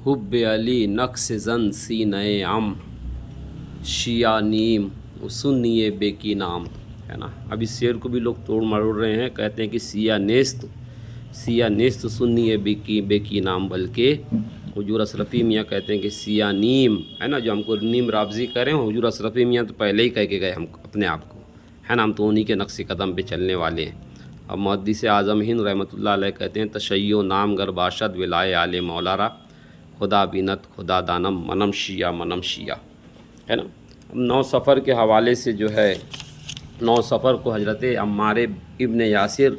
حب علی نقص زن سینۂ ام شیعہ نیم سنیے بے کی نام، ہے نا۔ اب اس شعر کو بھی لوگ توڑ مروڑ رہے ہیں، کہتے ہیں کہ سیاہ نیست سنیے بے کی نام، بلکہ حضور اشرفی میاں کہتے ہیں کہ سیاہ نیم، ہے نا، جو ہم کو نیم رابضی کہہ رہے ہیں، حضور اشرفی میاں تو پہلے ہی کہہ کے گئے ہم اپنے آپ کو، ہے نا، ہم تو انہی کے نقش قدم پہ چلنے والے ہیں۔ اب محدث اعظم ہند رحمۃ اللہ علیہ کہتے ہیں تشیع نام گر باشد ولائے آل مولارا خدا بینت خدا دانم منم شیعہ، ہے نا۔ اب 9 صفر کے حوالے سے جو ہے، 9 صفر کو حضرت عمار ابن یاسر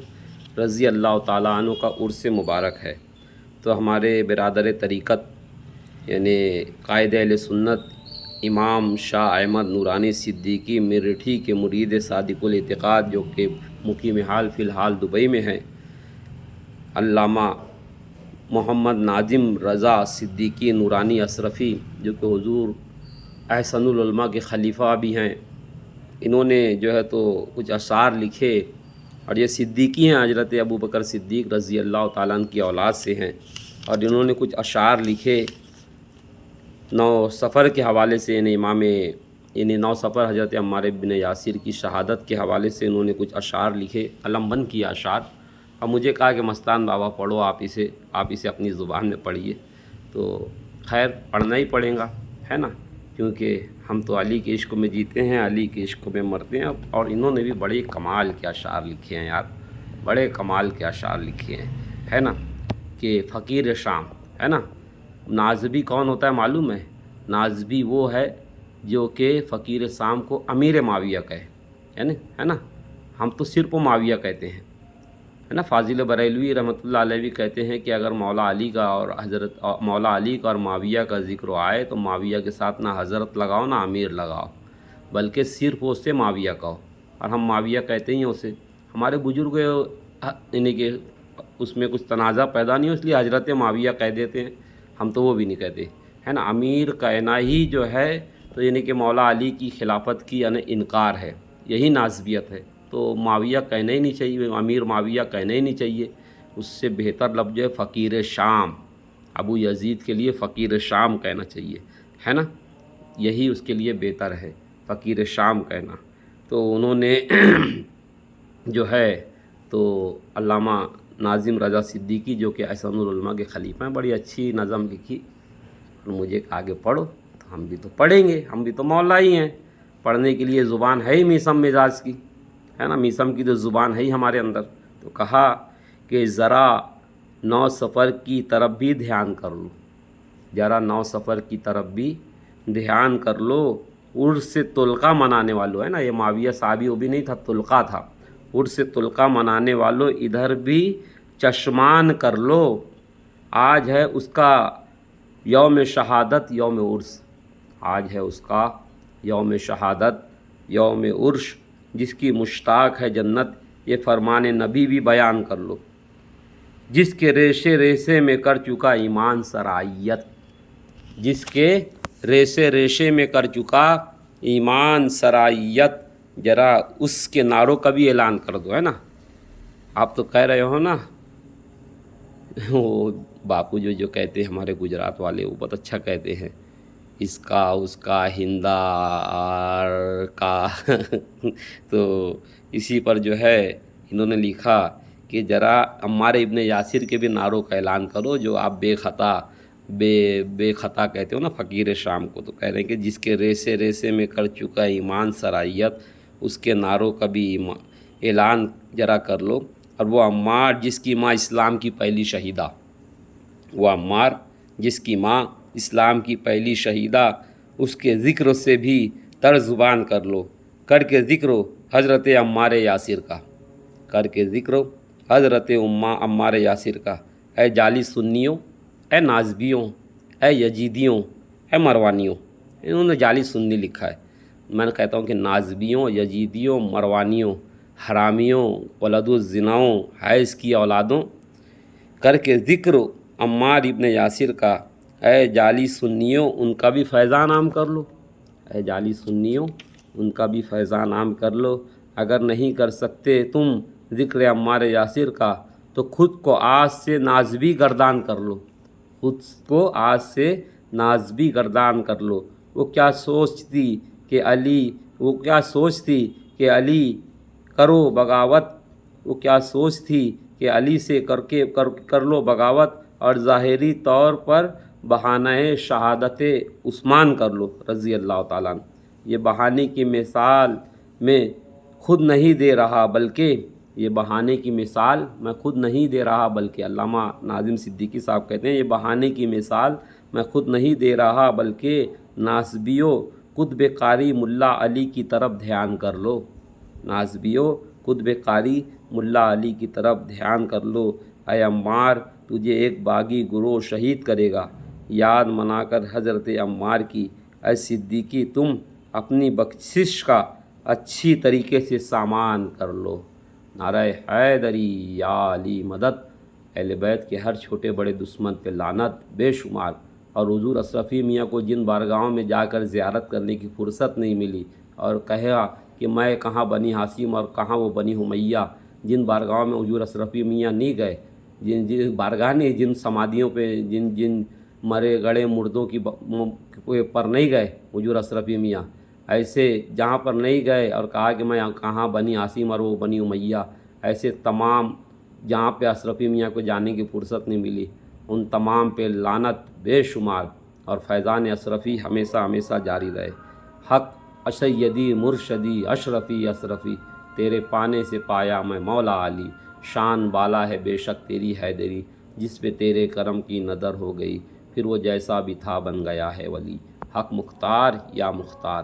رضی اللہ تعالیٰ عنہ کا عرس مبارک ہے، تو ہمارے برادر طریقت یعنی قائد اہل سنت امام شاہ احمد نورانی صدیقی میرٹھی کے مرید صادق الاعتقاد، جو کہ مقیم حال فی الحال دبئی میں ہیں، علامہ محمد ناظم رضا صدیقی نورانی اشرفی، جو کہ حضور احسن العلماء کے خلیفہ بھی ہیں، انہوں نے جو ہے تو کچھ اشعار لکھے، اور یہ صدیقی ہیں، حضرت ابو بکر صدیق رضی اللہ تعالیٰ عنہ کی اولاد سے ہیں، اور انہوں نے کچھ اشعار لکھے 9 صفر کے حوالے سے، یعنی 9 صفر حضرت عمار بن یاسر کی شہادت کے حوالے سے انہوں نے کچھ اشعار لکھے، قلم بند کیا اشعار، اور مجھے کہا کہ مستان بابا پڑھو، آپ اسے اپنی زبان میں پڑھیے، تو خیر پڑھنا ہی پڑے گا، ہے نا، کیونکہ ہم تو علی کے عشق میں جیتے ہیں، علی کے عشق میں مرتے ہیں، اور انہوں نے بھی بڑے کمال کے اشعار لکھے ہیں یار، بڑے کمال کے اشعار لکھے ہیں، ہے نا، کہ فقیر شام، ہے نا۔ نازبی کون ہوتا ہے معلوم ہے؟ نازبی وہ ہے جو کہ فقیر شام کو امیر معاویہ کہے، ہے نا، ہم تو صرف معاویہ کہتے ہیں، ہے نا۔ فاضل بریلوی رحمۃ اللہ علیہ بھی کہتے ہیں کہ اگر مولا علی کا اور معاویہ کا ذکر آئے تو معاویہ کے ساتھ نہ حضرت لگاؤ نہ امیر لگاؤ، بلکہ صرف اس سے معاویہ کہو، اور ہم معاویہ کہتے ہی ہیں اسے، ہمارے بزرگ یعنی کہ اس میں کچھ تنازع پیدا نہیں ہو، اس لیے حضرت معاویہ کہہ دیتے ہیں، ہم تو وہ بھی نہیں کہتے، ہے نا۔ امیر کہنا ہی جو ہے تو یعنی کہ مولا علی کی خلافت کی یعنی انکار ہے، یہی ناسبیت ہے، تو معاویہ کہنا ہی نہیں چاہیے، امیر معاویہ کہنا ہی نہیں چاہیے، اس سے بہتر لفظ جو ہے فقیر شام، ابو یزید کے لیے فقیر شام کہنا چاہیے، ہے نا، یہی اس کے لیے بہتر ہے فقیر شام کہنا۔ تو انہوں نے جو ہے تو علامہ ناظم رضا صدیقی، جو کہ احسن العلماء کے خلیفہ ہیں، بڑی اچھی نظم لکھی، اور مجھے آگے پڑھو، تو ہم بھی تو پڑھیں گے، ہم بھی تو مولا ہی ہیں، پڑھنے کے لیے زبان ہے ہی میسم مزاج کی، ہے نا، میسم کی تو زبان ہے ہی ہمارے اندر۔ تو کہا کہ ذرا 9 صفر کی طرف بھی دھیان کر لو، ذرا 9 صفر کی طرف بھی دھیان کر لو، عرس طلقہ منانے والوں، ہے نا، یہ معاویہ صحابی وہ بھی نہیں تھا، طلقہ تھا، عرس طلقہ منانے والوں ادھر بھی چشمان کر لو، آج ہے اس کا یوم شہادت یوم عرس، آج ہے اس کا یوم شہادت یوم عرس، جس کی مشتاق ہے جنت، یہ فرمان نبی بھی بیان کر لو، جس کے ریشے ریشے میں کر چکا ایمان سرائیت، جس کے ریشے ریشے میں کر چکا ایمان سرائیت، ذرا اس کے نعروں کا بھی اعلان کر دو، ہے نا۔ آپ تو کہہ رہے ہو نا، وہ باپو جو کہتے ہیں ہمارے گجرات والے، وہ بہت اچھا کہتے ہیں، اس کا اس کا ہندار کا تو اسی پر جو ہے انہوں نے لکھا کہ ذرا عمار ابن یاسر کے بھی نعروں کا اعلان کرو، جو آپ بے خطا کہتے ہو نا فقیر شام کو، تو کہہ رہے ہیں کہ جس کے ریسے ریسے میں کر چکا ایمان سرائیت، اس کے نعروں کا بھی اعلان ذرا کر لو، اور وہ عمار جس کی ماں اسلام کی پہلی شہیدہ، وہ عمار جس کی ماں اسلام کی پہلی شہیدہ، اس کے ذکر سے بھی تر زبان کر لو، کر کے ذکر حضرت عمار یاسر کا، کر کے ذکر حضرت عمار یاسر کا، اے جعلی سنیوں، اے نازبیوں، اے یزیدیوں، اے مروانیوں، انہوں نے جعلی سنی لکھا ہے، میں نے کہتا ہوں کہ نازبیوں، یزیدیوں، مروانیوں، حرامیوں، ولد الزناؤں، حیض کی اولادوں، کر کے ذکر عمار ابن یاسر کا، اے جعلی سنیوں ان کا بھی فیضان عام کر لو، اے جعلی سنیوں ان کا بھی فیضان عام کر لو، اگر نہیں کر سکتے تم ذکر عمار یاسر کا تو خود کو آج سے نازبی گردان کر لو، خود کو آج سے نازبی گردان کر لو۔ وہ کیا سوچتی کہ علی کرو بغاوت، وہ کیا سوچ تھی کہ علی سے کر لو بغاوت، اور ظاہری طور پر بہانہ شہادت عثمان کر لو رضی اللہ تعالیٰ عنہ۔ یہ بہانے کی مثال میں خود نہیں دے رہا بلکہ علامہ ناظم صدیقی صاحب کہتے ہیں یہ بہانے کی مثال میں خود نہیں دے رہا بلکہ ناسبیو قطب قاری ملا علی کی طرف دھیان کر لو۔ ناسبیو قطب قاری ملا علی کی طرف دھیان کر لو۔ اے عمار، تجھے ایک باغی گروہ شہید کرے گا، یاد منا کر حضرت عمار کی۔ اے صدیقی، تم اپنی بخشش کا اچھی طریقے سے سامان کر لو۔ نعرہ حیدری یا علی مدد۔ اہل بیت کے ہر چھوٹے بڑے دشمن پہ لعنت بے شمار، اور حضور اشرفی میاں کو جن بارگاہوں میں جا کر زیارت کرنے کی فرصت نہیں ملی، اور کہا کہ میں کہاں بنی ہاشم اور کہاں وہ بنی امیہ، جن بارگاہوں میں حضور اشرفی میاں نہیں گئے، جن بارگاہ نہیں، جن سمادھیوں پہ جن مرے گڑے مردوں کی پر نہیں گئے حضور اشرفی میاں، ایسے جہاں پر نہیں گئے اور کہا کہ میں کہاں بنی ہاشم اور وہ بنی امیہ، ایسے تمام جہاں پہ اشرفی میاں کو جانے کی فرصت نہیں ملی، ان تمام پہ لعنت بے شمار، اور فیضان اشرفی ہمیشہ ہمیشہ جاری رہے۔ حق سیدی مرشدی اشرفی، تیرے پانے سے پایا میں مولا علی، شان بالا ہے بے شک تیری حیدری، جس پہ تیرے کرم کی نظر ہو گئی، پھر وہ جیسا بھی تھا بن گیا ہے ولی۔ حق مختار یا مختار۔